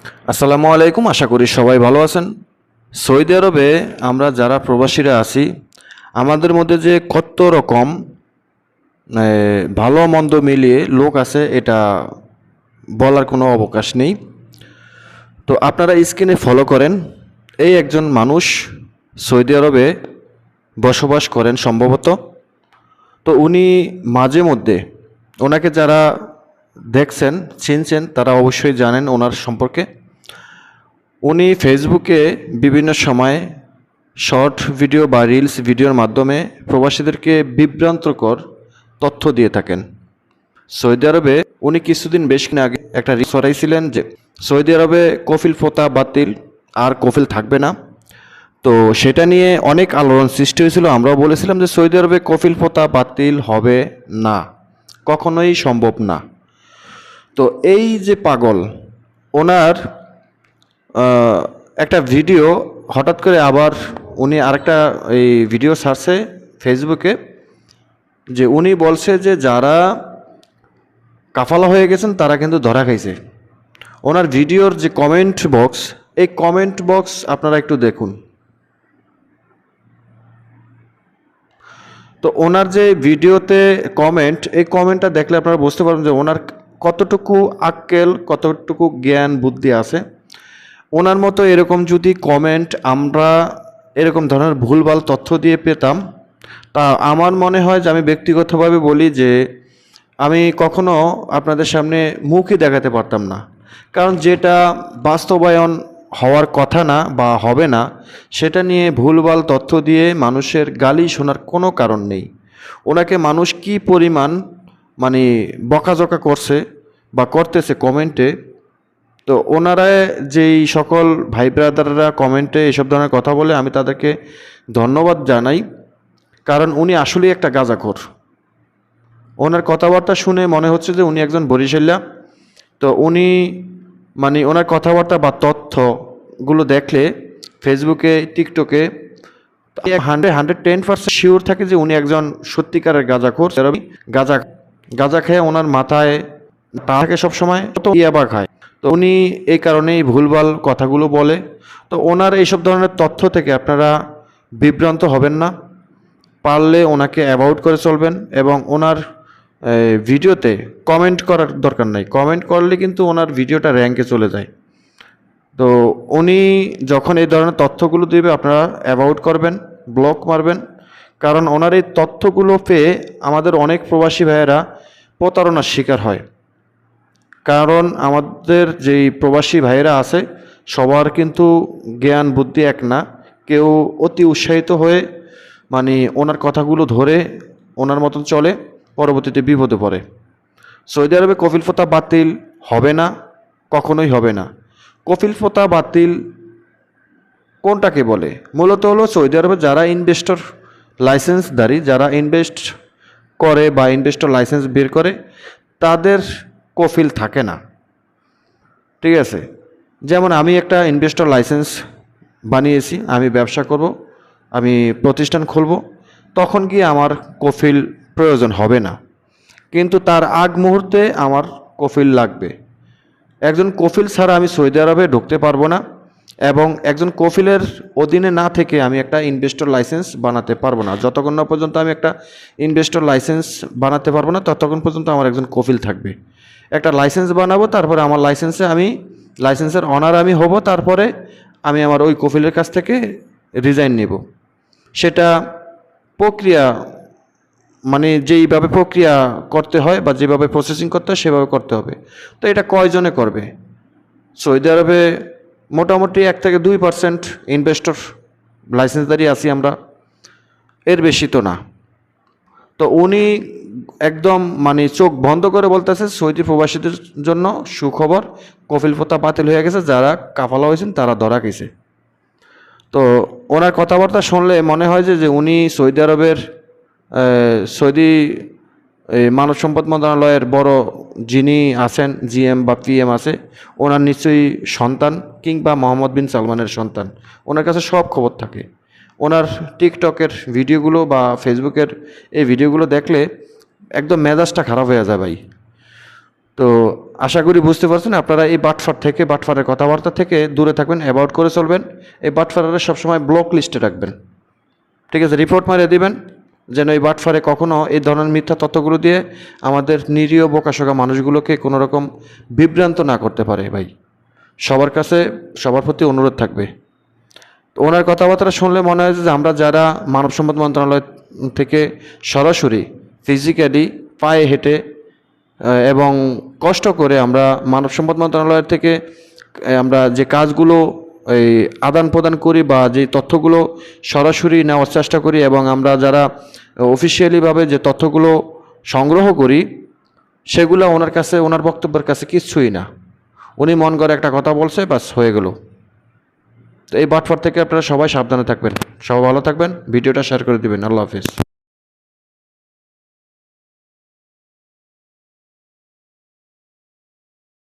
আসসালামু আলাইকুম। আশা করি সবাই ভালো আছেন। সৌদি আরবে আমরা যারা প্রবাসীরা আছি, আমাদের মধ্যে যে কত রকম ভালো মন্দ মিলিয়ে লোক আছে, এটা বলার কোনো অবকাশ নেই। তো আপনারা স্ক্রিনে ফলো করেন, এই একজন মানুষ সৌদি আরবে বসবাস করেন সম্ভবত। তো উনি মাঝে মধ্যে, ওনাকে যারা দেখছেন চিনছেন তারা অবশ্যই জানেন ওনার সম্পর্কে। উনি ফেসবুকে বিভিন্ন সময় শর্ট ভিডিও বা রিলস ভিডিওর মাধ্যমে প্রবাসীদেরকে বিভ্রান্তকর তথ্য দিয়ে থাকেন। সৌদি আরবে উনি কিছুদিন বেশ কিনা আগে একটা রিলস ছড়াইছিলেন যে সৌদি আরবে কফিল প্রথা বাতিল, আর কফিল থাকবে না। তো সেটা নিয়ে অনেক আলোড়ন সৃষ্টি হয়েছিল। আমরাও বলেছিলাম যে সৌদি আরবে কফিল প্রথা বাতিল হবে না, কখনোই সম্ভব না। তো এই যে পাগল, ওনার একটা ভিডিও হঠাৎ করে আবার উনি আরেকটা এই ভিডিও ছাড়ছে ফেসবুকে, যে উনি বলছে যে যারা কাফালা হয়ে গেছেন তারা কিন্তু ধরা খাইছে। ওনার ভিডিওর যে কমেন্ট বক্স, এই কমেন্ট বক্স আপনারা একটু দেখুন। তো ওনার যে ভিডিওতে কমেন্ট, এই কমেন্টটা দেখলে আপনারা বুঝতে পারবেন যে ওনার কতটুকু আক্কেল, কতটুকু জ্ঞান বুদ্ধি আছে। ওনার মতো এরকম যদি কমেন্ট আমরা এরকম ধরনের ভুলভাল তথ্য দিয়ে পেতাম, তা আমার মনে হয় যে আমি ব্যক্তিগতভাবে বলি যে আমি কখনো আপনাদের সামনে মুখই দেখাতে পারতাম না। কারণ যেটা বাস্তবায়ন হওয়ার কথা না বা হবে না, সেটা নিয়ে ভুলভাল তথ্য দিয়ে মানুষের গালি শোনার কোনো কারণ নেই। ওনাকে মানুষ কি পরিমাণ মানে বকাঝকা করছে বা করতেছে কমেন্টে। তো ওনারা যেই সকল ভাই ব্রাদাররা কমেন্টে এসব ধরনের কথা বলে, আমি তাদেরকে ধন্যবাদ জানাই, কারণ উনি আসলেই একটা গাঁজাখোর। ওনার কথাবার্তা শুনে মনে হচ্ছে যে উনি একজন বরিশালিয়া। তো উনি মানে ওনার কথাবার্তা বা তথ্যগুলো দেখলে ফেসবুকে, টিকটকে 110% শিওর থাকে যে উনি একজন সত্যিকারের গাঁজাখোর। গাঁজা গাঁজা খেয়ে ওনার মাথায় থাকে সবসময়, তো ইয়াবা খায়। তো উনি এই কারণেই ভুলভাল কথাগুলো বলে। তো ওনার এইসব ধরনের তথ্য থেকে আপনারা বিভ্রান্ত হবেন না। পারলে ওনাকে অ্যাভয়েড করে চলবেন, এবং ওনার ভিডিওতে কমেন্ট করার দরকার নাই। কমেন্ট করলে কিন্তু ওনার ভিডিওটা র্যাঙ্কে চলে যায়। তো উনি যখন এই ধরনের তথ্যগুলো দেবে আপনারা অ্যাভয়েড করবেন, ব্লক মারবেন। কারণ ওনার এই তথ্যগুলো পেয়ে আমাদের অনেক প্রবাসী ভাইয়েরা প্রতারণার শিকার হয়। কারণ আমাদের যেই প্রবাসী ভাইয়েরা আছে, সবার কিন্তু জ্ঞান বুদ্ধি এক না। কেউ অতি উৎসাহিত হয়ে মানে ওনার কথাগুলো ধরে ওনার মতন চলে, পরবর্তীতে বিপদে পড়ে। সৌদি আরবে কফিল প্রথা বাতিল হবে না, কখনোই হবে না। কফিল প্রথা বাতিল কোনটাকে বলে? মূলত হলো সৌদি আরবে যারা ইনভেস্টর লাইসেন্সধারী, যারা ইনভেস্ট করে বা ইনভেস্টর লাইসেন্স বের করে, তাদের কফিল থাকে না। ঠিক আছে? যেমন আমি একটা ইনভেস্টর লাইসেন্স বানিয়েছি, আমি ব্যবসা করব, আমি প্রতিষ্ঠান খুলব, তখন গিয়ে আমার কফিল প্রয়োজন হবে না। কিন্তু তার আগ মুহূর্তে আমার কফিল লাগবে। একজন কফিল ছাড়া আমি সৌদি আরবে ঢুকতে পারবো না, এবং একজন কফিলের অধীনে না থেকে আমি একটা ইনভেস্টর লাইসেন্স বানাতে পারবো না। যতক্ষণ না পর্যন্ত আমি একটা ইনভেস্টর লাইসেন্স বানাতে পারবো না, ততক্ষণ পর্যন্ত আমার একজন কফিল থাকবে। একটা লাইসেন্স বানাবো, তারপরে আমার লাইসেন্সের অনার আমি হব, তারপরে আমি আমার ওই কফিলের কাছ থেকে রিজাইন নেব। সেটা প্রক্রিয়া মানে যেইভাবে প্রক্রিয়া করতে হয় বা যেভাবে প্রসেসিং করতে হয় সেভাবে করতে হবে। তো এটা কয়জনে করবে? সৌদি আরবে মোটামুটি 1-2% ইনভেস্টর লাইসেন্সদারি আছি আমরা, এর বেশি তো না। তো উনি একদম মানে চোখ বন্ধ করে বলতেছে সৌদি প্রবাসীদের জন্য সুখবর, কফিল প্রথা বাতিল হয়ে গেছে, যারা কাফালা হয়েছেন তারা ধরা গেছে। তো ওনার কথাবার্তা শুনলে মনে হয় যে উনি সৌদি আরবের সৌদি মানব সম্পদ মন্ত্রণালয়ের বড় যিনি আছেন, জিএম বা পিএম আছে, ওনার নিশ্চয়ই সন্তান, কিংবা মোহাম্মদ বিন সালমানের সন্তান। ওনার কাছে সব খবর থাকে। ওনার টিকটকের ভিডিওগুলো বা ফেসবুকের এই ভিডিওগুলো দেখলে একদম মেজাজটা খারাপ হয়ে যায় ভাই। তো আশা করি বুঝতে পারছেন। আপনারা এই বাটফার থেকে, বাটফারের কথাবার্তা থেকে দূরে থাকবেন, অ্যাভয়েড করে চলবেন। এই বাটফারেরা সবসময় ব্লক লিস্টে রাখবেন, ঠিক আছে? রিপোর্ট মারিয়ে দিবেন যেন এই বাটফারে কখনও এই ধরনের মিথ্যা তথ্যগুলো দিয়ে আমাদের নিরীহ বোকাশোকা মানুষগুলোকে কোনো রকম বিভ্রান্ত না করতে পারে। ভাই, সবার কাছে সবার প্রতি অনুরোধ থাকবে। তো ওনার কথাবার্তা শুনলে মনে হয় যে আমরা যারা মানব সম্পদ মন্ত্রণালয় থেকে সরাসরি ফিজিক্যালি পায়ে হেঁটে এবং কষ্ট করে আমরা মানব সম্পদ মন্ত্রণালয়ের থেকে আমরা যে কাজগুলো এই আদান প্রদান করি বা যে তথ্যগুলো সরাসরি নেওয়ার চেষ্টা করি, এবং আমরা যারা অফিসিয়ালিভাবে যে তথ্যগুলো সংগ্রহ করি, সেগুলো ওনার কাছে, ওনার বক্তব্যের কাছে কিচ্ছুই না। উনি মন করে একটা কথা বলছে, বাস হয়ে গেল। তো এই বাটফার থেকে আপনারা সবাই সাবধানে থাকবেন। সবাই ভালো থাকবেন, ভিডিওটা শেয়ার করে দিবেন। আল্লাহ হাফিজ।